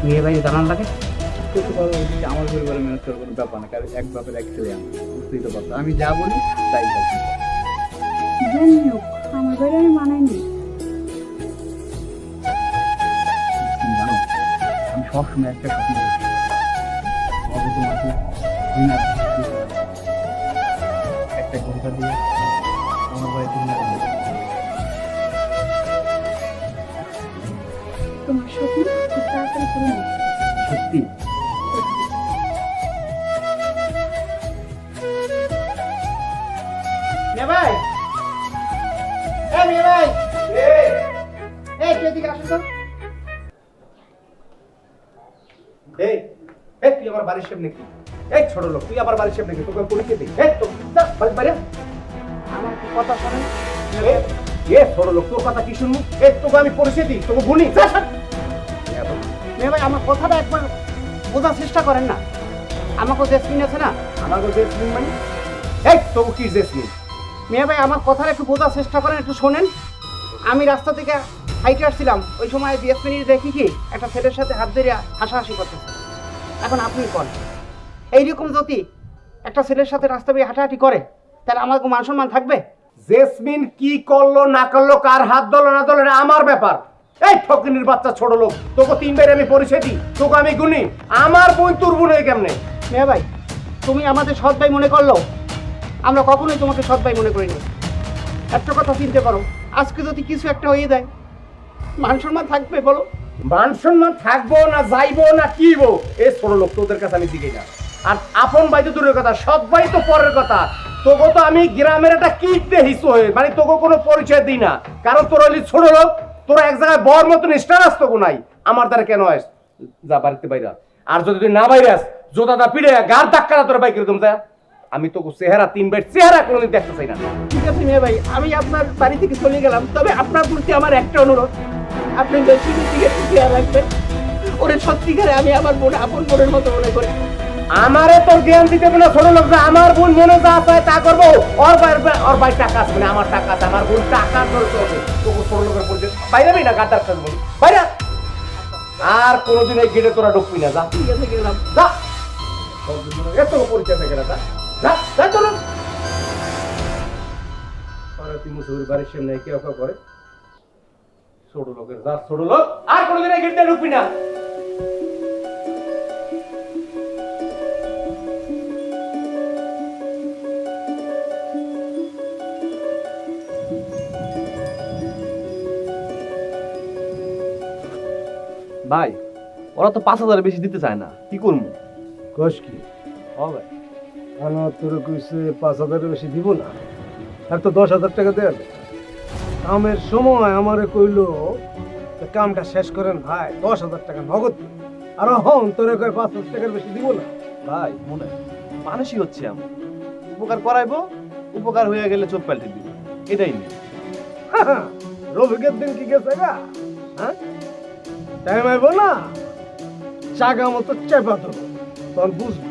মেয়ে বাড়ি জানার লাগে। করতে পারো, আমার পরিবারে ম্যানেজ করার কোনো ব্যাপার না, কারণ এক বাপের এক ছেলে, আমি বুঝতেই তো পারতো। আমি যা বলি তাই কাজ। জানি হোক, আমার বাড়ি আমি মানাইনি। তুমি জানো, আমি সবসময় একটা স্বপ্ন দেখি, হবে তোমাকে একটা কবিতা দিয়ে আমার বাড়িতে নিয়ে আসবো। তোমার স্বপ্ন খুব তাড়াতাড়ি করে নিচ্ছি। সত্যি? মেয়ে ভাই, এই মেয়ে ভাই, এই তুই এদিকে আসো তো। এই এই তুই আমার বাড়ির সামনে কি? এই ছোট লোক, তুই আমার বাড়ির সামনে কি? তোকে পরিচয় দিই। এই তো বাইরে আমার কি কথা শোনেন? এ ছোট লোক, তোর কথা কি শুনবো? এই তোকে আমি পরিচয় দিই, তোকে গুনি। মেয়ে ভাই, আমার কথাটা একবার বোঝার চেষ্টা করেন না। আমাকে জেসমিন আছে না, আমাকে জেসমিন মানে? এই তোকে কি জেসমিন? মেয়ে ভাই আমার কথাটা একটু বোঝার চেষ্টা করেন, একটু শোনেন। আমি রাস্তা থেকে হাইটে আসছিলাম, ওই সময় জেসমিন দেখি কি একটা ছেলের সাথে হাত ধরে হাসাহাসি করতেছে। এখন আপনি কোন, এইরকম যদি একটা ছেলের সাথে রাস্তা দিয়ে হাঁটাহাঁটি করে, তাহলে আমার মান সম্মান থাকবে? জেসমিন কি করলো না করলো, কার হাত ধরলো না ধরলো, আমার ব্যাপার। এই ফকিনির বাচ্চা ছোট লোক, তোকে তিনবার আমি পরিচয় দিই, তোকে আমি গুনি। আমার বোন তোর বোন হয়ে কেমনে? মেয়ে ভাই, তুমি আমাদের সৎ ভাই মনে করলো, আমরা কখনোই তোমাকে সৎ ভাই মনে করিনি। একটা কথা চিন্তা করো, আজকে যদি কিছু একটা হয়ে যায়, মান সম্মান থাকবে বলো? মান সম্মান থাকবো না যাইবো না কিবো, এই ছোট লোক তোদের কাছে আমি দিই না। আর আপন ভাই তো দূরের কথা, সৎ ভাই তো পরের কথা। তোকে তো আমি গ্রামের একটা কিনতে হিসু হয়ে, মানে তোকে কোনো পরিচয় দিই না, কারণ তোর হলি ছোট লোক। তোরা এক জায়গায় বর মতন স্টারাস তো নাই, আমার দ্বারা কেন আস? যা বাড়িতে বাইরা। আর যদি তুই না বাইরে আস, জোদাদা পিড়ে গার ধাক্কা তোর বাইকের তুমি যা। আমি তোকে চেহারা তিনবার চেহারা কোনোদিন দেখতে চাই না। ঠিক আছে মেয়ে ভাই, আমি আপনার বাড়ি থেকে চলে গেলাম, তবে আপনার প্রতি আমার একটা অনুরোধ, আপনি জেসমিনের দিকে একটু খেয়াল রাখবেন। ওরে সত্যিকারে আমি আমার বোন আপন বোনের মতো মনে করি। আমারে তোর জ্ঞান দিতে হবে না ছোট লোক, যে আমার বোন মনে যা চায় তা করবো। ওর ভাই টাকা আছে, মানে আমার টাকা আছে, আমার বোন টাকা ধরতে হবে। তোকে ছোট লোকের পরিচয় বাইরে না, গাদ্দার কাজ বলি বাইরে। আর কোনোদিন এই গেটে তোরা ঢুকবি না, যা। ঠিক আছে গেলাম। যা এত পরিচয় থেকে না, যা যা যা চলো। তুই মুসুর বাড়ির সামনে কেউ কেউ করে ছোট লোকের, যা ছোট লোক। আর কোনোদিন এই গেটে ঢুকবি না। ভাই, ওরা তো 5,000 বেশি দিতে চায় না, কি করবো? কস কি? হবে আমার তোর কইছে 5,000 বেশি দিব না। আর তো 10,000 টাকা দেন কামের সময় আমারে কইলো যে কামটা শেষ করেন ভাই, 10,000 টাকা নগদ দিন। আর হন তোরে কয় 5,000 টাকার বেশি দিব না। ভাই মনে মানুষই হচ্ছে আমি, উপকার করাইবো, উপকার হয়ে গেলে চোখ পাল্টে দিব, এটাই নেই। রফিকের দিন কি গেছে গা? হ্যাঁ টাইম আইব না, চাকা মতো চেপা ধরো, তখন বুঝবো।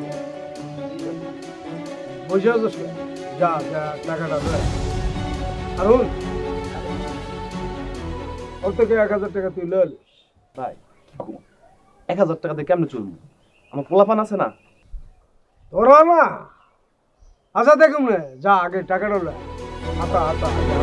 বুঝে যাস, যা যা টাকাটা দেয়। আর ওর থেকে 1,000 টাকা তুই লইল। ভাই 1,000 টাকা দিয়ে কেমনে চলবো? আমার পোলাপান আছে না। তোরা না আচ্ছা দেখুন রে, যা আগে টাকাটা লয়। আতা আতা আতা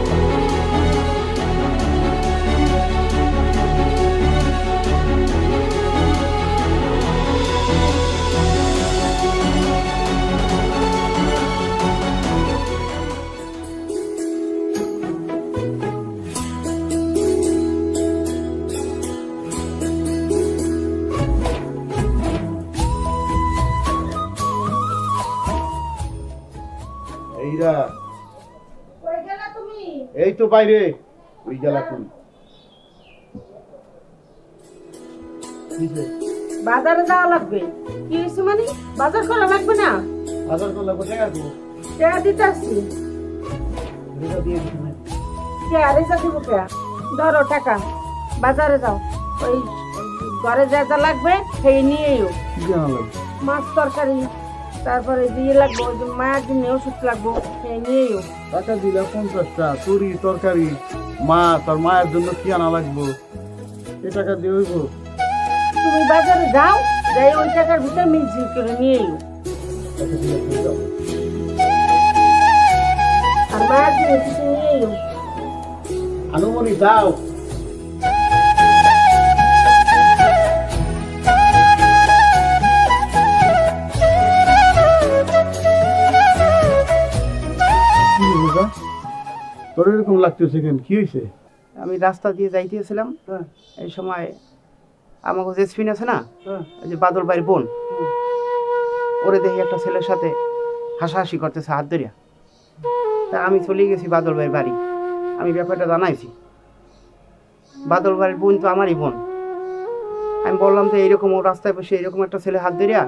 এইরা কই গেলা তুমি? এই তো বাইরে ওই গেলা তুমি বাজারে যাওয়া লাগবে। কি হয়েছে মানে? বাজার করা লাগবে না? হাজার করলে কোথায় আসবো? টাকা দিতে আসছি। রেজা দিয়ে দিচ্ছি না। কে আরেজা দিব কে? ধরো টাকা, বাজারে যাও। ওই ঘরে যা যা লাগবে সেই নিয়ে এও। কি জানালো? মাছ তরকারি, তারপরে দিয়ে লাগবো, ওই যে মায়ের জন্য ওষুধ লাগবো সেই নিয়ে এও। টাকা দিলে 50টা তুরি তরকারি মাছ আর মায়ের জন্য কি আনা লাগবো? এ টাকা দিয়ে হইব? তুমি বাজারে যাও, যাই ওই টাকার ভিতরে মিলঝিল করে নিয়ে এও। টাকা দিলে হয়ে যাবে। আর মায়ের জন্য কিছু নিয়ে এও। আনুমনি যাও। কি হইবা? তোর এরকম লাগতেছে কেন? কি হয়েছে? আমি রাস্তা দিয়ে যাইতেছিলাম, এই সময় আমাকে জেসমিন আছে না, ওই যে বাদল ভাইয়ের বোন, ওরে দেখি একটা ছেলের সাথে হাসাহাসি করতেছে হাত ধরিয়া। তা আমি চলে গেছি বাদল ভাইয়ের বাড়ি, আমি ব্যাপারটা জানাইছি। বাদল ভাইয়ের বোন তো আমারই বোন। আমি বললাম যে এইরকম ও রাস্তায় বসে এরকম একটা ছেলে হাত ধরিয়া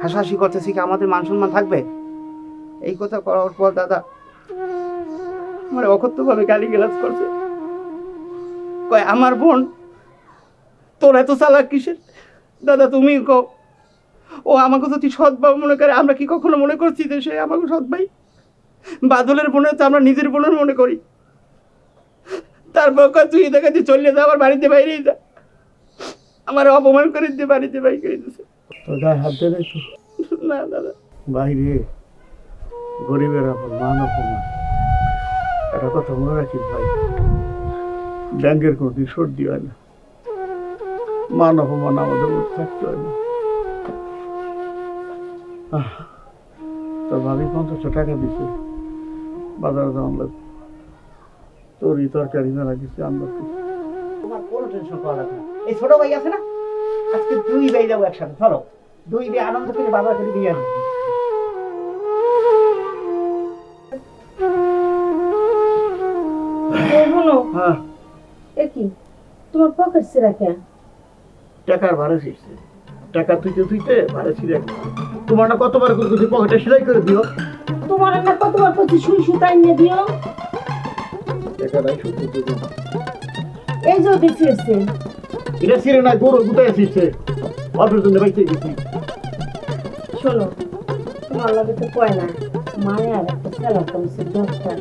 হাসাহাসি করতেছি, কি আমাদের মান সম্মান থাকবে? এই কথা করার পর দাদা আমার অকথ্যভাবে গালিগালাজ করছে। কয় আমার বোন, তোর এত চালাক কিসের? দাদা তুমি কও, ও আমাকে যদি সৎ ভাই মনে করে, আমরা কি কখনো মনে করছি যে সে আমাকে সৎ ভাই? বাদলের বোনের তো আমরা নিজের বোনের মনে করি। তারপর কয় তুই দেখাচ্ছি চলে যা, আমার বাড়িতে বাইরেই যা। আমার অপমান করে দিয়ে বাড়িতে বাই করে দিছে। তোর গায়ে হাত দেয় তো? না দাদা, বাইরে গরিবের আপন মান অপমান, একটা কথা মনে রাখিস ভাই, ব্যাংকের কোনোদিন সর্দি হয় না। মান অপমান আমাদের মধ্যে থাকতে হয় না। তোর ভাবি 50 টাকা দিছে, বাজারে যাওয়ার লাগবে, তোরই তরকারি মেলা দিচ্ছে আমরা। তোমার কোনো টেনশন করা লাগবে না। এই ছোট ভাই আছে না, আজকে দুই ভাই যাবো একসাথে, চলো দুই ভাই আনন্দ করে বাজার করে দিয়ে আসবো। হ্যাঁ, এ কি তোমার পকেট ছিঁড়া কেন? টাকার ভাড়া শিখছে, টাকা তুইতে তুইতে ভাড়া ছিঁড়ে গেছে। তোমার না কতবার করে পকেটে সেলাই করে দিও। তোমার না কতবার প্রতি সুই সুতাই নিয়ে দিও। টাকাটাই সত্যি দেবে। এই যে ওদের ছিঁড়ছে। এটা ছিঁড়ে না, গরু গুটাই শিখছে, অল্পের জন্য বাইতে গেছি। শোনো, তোমার লাগে তো কয় না, মায়ার একটা খেলা করেছে দরকার।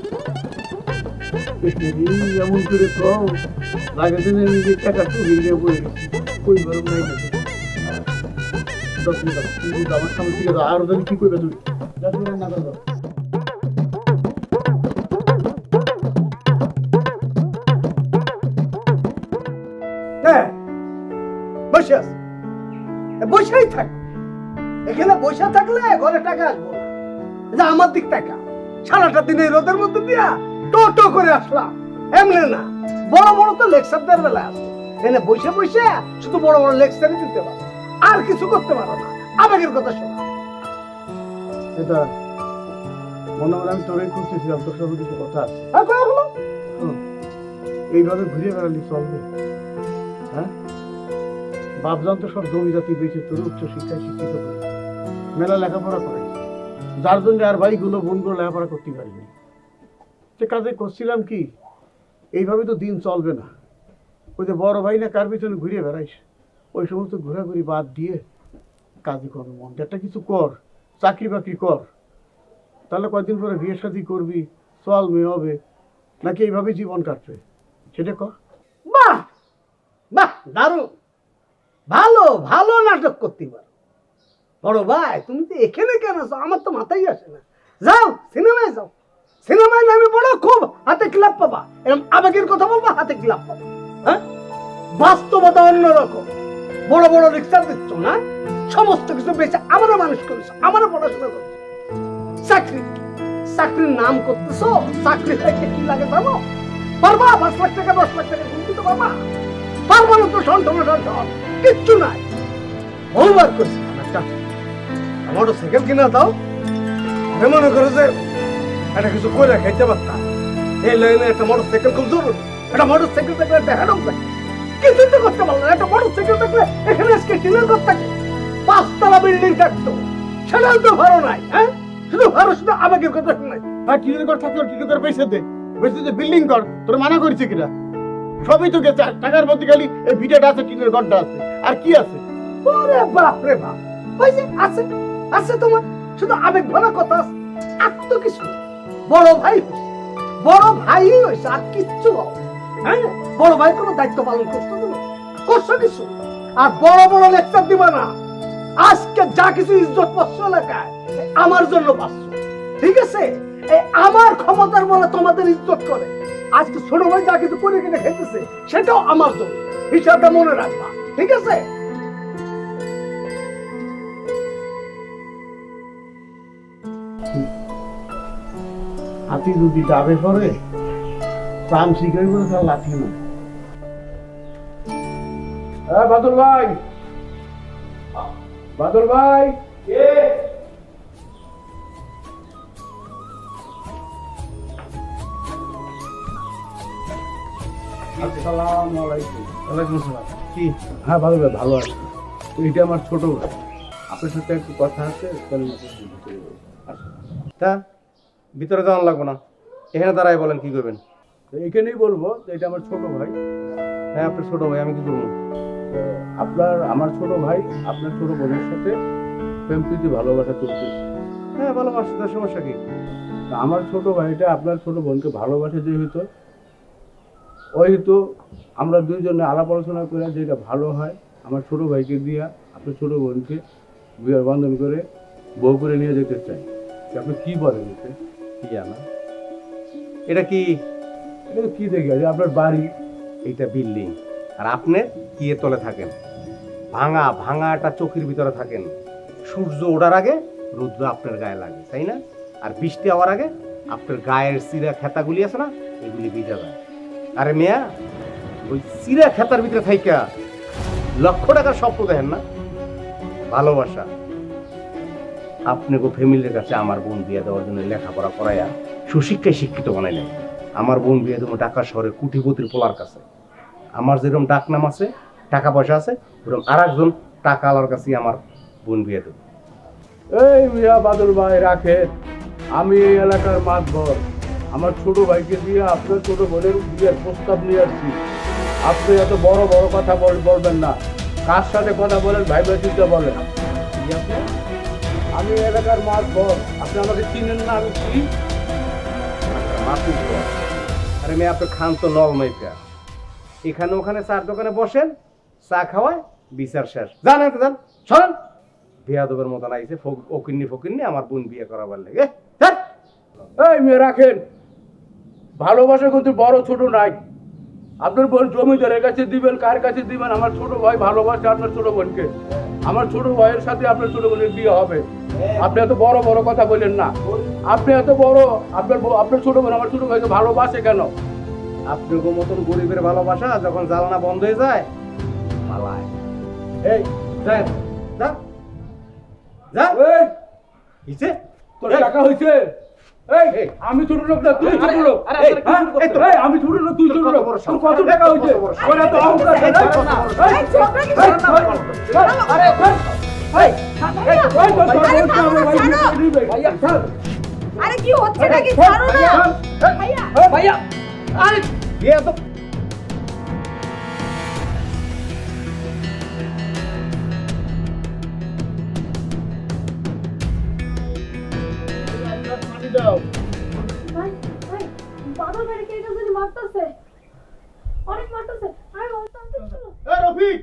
এমন করে কও, লাগে দিনে নিজের টাকা চুরি নিয়ে বয়ে গেছি, কই গরম নাই নাকি? 10 মিনিট তুমি আমার সামনে থেকে যাও, আরো যদি কি করবে তুমি? 10 মিনিট না করবো। বসে আছে, বসেই থাক। এখানে বসে থাকলে ঘরে টাকা আসবো না। যে আমার দিক টাকা সারাটা দিনে রোদের মধ্যে দিয়া টো করে আসলাম, এমনি না। বড় বড় তো লেকচার দেওয়ার বেলা আছে, এখানে বসে বসে শুধু বড় বড় লেকচারই দিতে পারো, আর কিছু করতে পারো না। আবেগের কথা শোনা। এটা মনে মনে আমি তোরে খুঁজতেছিলাম, তোর সঙ্গে কিছু কথা আছে। হ্যাঁ কয়া হলো এইভাবে ঘুরে বেড়ালি চলবে? হ্যাঁ, বাপজান তো সব জমি জাতি বেঁচে তোর উচ্চ শিক্ষায় শিক্ষিত করে মেলা লেখাপড়া করে, যার জন্য আর ভাইগুলো বোনগুলো লেখাপড়া করতে পারিনি। সে কাজে করছিলাম কি, এইভাবে তো দিন চলবে না। ওই যে বড় ভাই না কার পিছনে ঘুরে বেড়াইস, ওই সমস্ত ঘোরাঘুরি বাদ দিয়ে কাজে কর, মন একটা কিছু কর, চাকরি বাকরি কর। তাহলে কয়েকদিন পরে বিয়ে শাদী করবি, চল মেয়ে হবে, নাকি এইভাবে জীবন কাটবে সেটা কর। বাহ বাহ, দারুণ, ভালো ভালো নাটক করতে পারো। বড় ভাই তুমি তো এখানে কেন আছো? আমার তো মাথায় আসে না। যাও সিনেমায় যাও, সিনেমায় নামে বড় খুব হাতে ক্লাব পাবা, এরকম আবেগের কথা বলবা হাতে ক্লাব পাবা। হ্যাঁ, বাস্তবতা অন্যরকম। বড় বড় রিক্সা দিচ্ছ না, সমস্ত কিছু বেঁচে আমারও মানুষ করেছো, আমারও পড়াশোনা করছো। চাকরি, চাকরির নাম করতেছো, চাকরি থেকে কি লাগে জানো? পারবা 5 লাখ টাকা 10 লাখ টাকা গুণ দিতে পারবা? পারবা না তো সন্তান কিচ্ছু নাই। বহুবার করছি একটা আমারও সাইকেল কিনা দাও, আমি মনে করো যে একটা কিছু করে খাইতে পারতাম। এই লাইনে একটা মোটর সাইকেল খুব জরুরি, একটা মোটর সাইকেল থাকলে একটা হ্যান্ড থাকে, কিছুই তো করতে পারলো না। একটা মোটর সাইকেল থাকলে এখানে আজকে টিনের ঘর থাকে, 5 তলা বিল্ডিং থাকতো, সেটাও তো ভালো নাই। হ্যাঁ, শুধু ভালো, শুধু আবেগের কথা নাই। আর টিনের ঘর থাকলে টিনের ঘর বেঁচে দে, বেঁচে দে, বিল্ডিং কর, তোর মানা করেছে কিনা? সবই তো গেছে, টাকার মধ্যে খালি এই ভিটাটা আছে, টিনের ঘরটা আছে, আর কি আছে? ওরে বাপ রে বাপ, ওই যে আছে আছে তোমার শুধু আবেগ ভরা কথা আছে, আর তো কিছু না। বড় ভাই হইছে, বড় ভাই হইছে, আর কিচ্ছু হবে। হ্যাঁ, বড় ভাই কোনো দায়িত্ব পালন করছো তুমি? করছো কিছু? আর বড় বড় লেকচার দিবা না। আজকে যা কিছু ইজ্জত পাচ্ছ এলাকায় আমার জন্য পাচ্ছ, ঠিক আছে? এই আমার ক্ষমতার বলে তোমাদের ইজ্জত করে। আজকে ছোট ভাই যা কিছু করে কিনে খেতেছে সেটাও আমার জন্য, হিসাবটা মনে রাখবা, ঠিক আছে? হাতি যদি যাবে পরে প্রাণ শিখাই বলে তার লাঠি না। হ্যাঁ বাদল ভাই, বাদল ভাই, আসসালামু আলাইকুম। ওয়ালাইকুম আসসালাম। কি? হ্যাঁ ভালো ভাই, ভালো আছে। তো এটা আমার ছোট ভাই, আপনার সাথে একটু কথা আছে। তা ভিতরে যাওয়ান লাগবো না, এখানে দাঁড়ায় বলেন কি করবেন। তো এখানেই বলবো যে এটা আমার ছোট ভাই। হ্যাঁ, আপনার ছোট ভাই, আমি কি করবো? আমার ছোট ভাই আপনার ছোট বোনের সাথে প্রেম প্রীতি ভালোবাসা চলতেছে। হ্যাঁ, ভালোবাসা, তার সমস্যা কি? তা আমার ছোট ভাইটা আপনার ছোট বোনকে ভালোবাসে যেহেতু, ওই তো আমরা দুইজনে আলাপ আলোচনা করে যেটা ভালো হয় আমার ছোট ভাইকে দিয়া আপনার ছোট বোনকে বিয়ের বন্ধন করে বউ করে নিয়ে যেতে চাই। তা আপনি কি বলেন এতে? কি জানা এটা কি? এটা তো কি দেখি যে আপনার বাড়ি, এইটা বিল্ডিং, আর আপনি কি এর তলে থাকেন? ভাঙা ভাঙা একটা চোখের ভিতরে থাকেন। সূর্য ওঠার আগে রৌদ্র আপনার গায়ে লাগে, তাই না? আর বৃষ্টি হওয়ার আগে আপনার গায়ের চিরা খেতাগুলি আছে না, এগুলি ভিজা যায়। আরে মেয়া, ওই চিরা খেতার ভিতরে থাইকা লক্ষ টাকার স্বপ্ন দেখেন না? ভালোবাসা। আপনাকে ফ্যামিলির কাছে আমার বোন বিয়ে দেওয়ার জন্য লেখাপড়া করাইয়া সুশিক্ষায় শিক্ষিত বানাইলেন। আমার বোন বিয়ে দেবো ঢাকা শহরে কুটিপতির পোলার কাছে। আমার যেরকম ডাক নাম আছে, টাকা পয়সা আছে, ওরকম আর একজন টাকা আলার কাছে আমার বোন বিয়ে দেবো। এই মিয়া বাদল ভাই রাখেন, আমি এই এলাকার মাতবর। আমার ছোট ভাইকে দিয়ে আপনার ছোট বোনের বিয়ের প্রস্তাব নিয়ে আসছি। আপনি এত বড় বড় কথা বলবেন না, কার সাথে কথা বলেন ভাইবা চিন্তা বলেন। আমি এলাকার মাতবর, আপনি আমাকে চিনেন না? আমি কি মাতুর পর। আরে মেয়ে, আপনি খান তো নলমাইকা, এখানে ওখানে চার দোকানে বসেন, চা খাওয়ায়, বিচার শেষ। জান এতে যান, শোনেন বিয়াদবের মতন আইছে ফকিন্নি আমার বোন বিয়ে করাবার লাগে। এই মেয়ে রাখেন, ভালোবাসা কিন্তু বড় ছোট নাই। আপনার বোন জমিদারের কাছে দিবেন, কার কাছে দিবেন? আমার ছোট ভাই ভালোবাসে আপনার ছোট বোনকে। আমার ছোট ভাইয়ের সাথে আপনার ছোট বোনের বিয়ে হবে। আপনি এত বড় বড় কথা বলেন না। আপনি এত বড়, আপনার ছোট বোন আমার ছোট ভাইকে ভালোবাসে কেন? আপনার মতন গরিবের ভালোবাসা যখন জ্বালানা বন্ধ হয়ে যায় পালায়। এই যান, যান, যান। এই হিসে তোর টাকা হয়েছে? এই আমি ছোট লোক না তুই ছোট লোক আমি ছোট লোক তুই ছোট লোক তোর কত টাকা হইছে ওরা তো অহংকার এই ঝগড়া কি আরে কি হচ্ছে নাকি ছাড়ো না ভাইয়া ভাইয়া আরে ये तो ভাই ভাই বাদল ভাইরে কে এটা জানি মারতাছে, অনেক মারতাছে। আরে বলতাম তো চলো। रफीक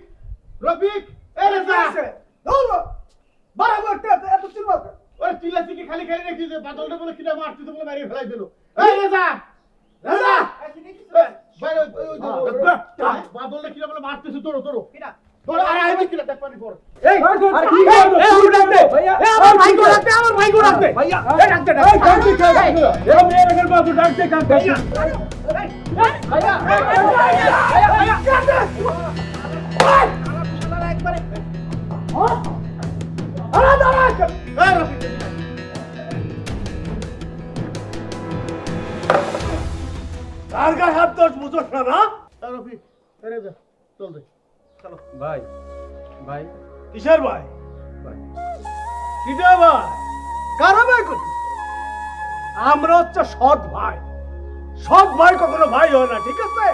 रफीक ए रेजा বরাবর এত চিল্লা ওই চিল্লাছি কি খালি খালি নাকি যে বাদলটা বলে কিটা মারতে তো বলে মারিয়ে ফেলাই দিল এই রেজা রেজা ভাই বাদলটা কিটা বলে মারতেছে তোর তোর কিটা তোর আরে আইবি কিটা দেখ পানি পড় এই আরে কি ভাইয়া আমার ভাই গো রাখতে আমার ভাই গো রাখতে ভাইয়া এই ডাকতে এই ডাকতে এই মেরে গেল বাবু ডাকতে কাম ভাইয়া ভাইয়া ভাইয়া আরে দাঁড়া এই রফিক কার গায়ে হাত দোষ বুঝছ না এই রফিক এই রেজা চল দে চলো ভাই ভাই কিসের ভাই কিটা ভাই কারা ভাই করছিস আমরা হচ্ছে সৎ ভাই সৎ ভাই কখনো ভাই হয় না ঠিক আছে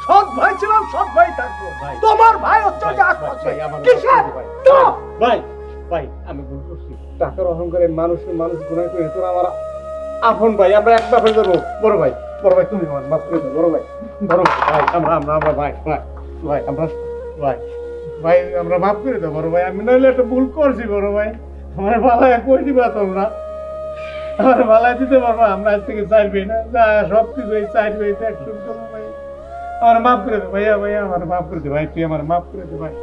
সৎ ভাই ছিলাম সৎ ভাই থাকবো তোমার ভাই হচ্ছে যে আশপাশে কিসের তো ভাই ভাই আমি ভুল করছি টাকার অহংকারে মানুষ মানুষ গুনাহ করে তোরা আমার আপন ভাই আমরা এক বাপে ধরবো বড় ভাই তুমি আমার মাফ করে দাও বড় ভাই ভাই আমরা ভাই ভাই ভাই আমরা ভাই ভাই আমরা মাফ করে দাও বড় ভাই আমি নইলে একটা ভুল করছি বড় ভাই আমার ভালায় কই দিবা তোমরা আমার ভালায় দিতে পারবো আমরা আজ থেকে চাইবে না যা সব কিছু এই চাইবে একশো ভাই আমার মাফ করে দে ভাইয়া ভাইয়া আমার মাফ করে দে ভাই তুই আমার মাফ করে দে ভাই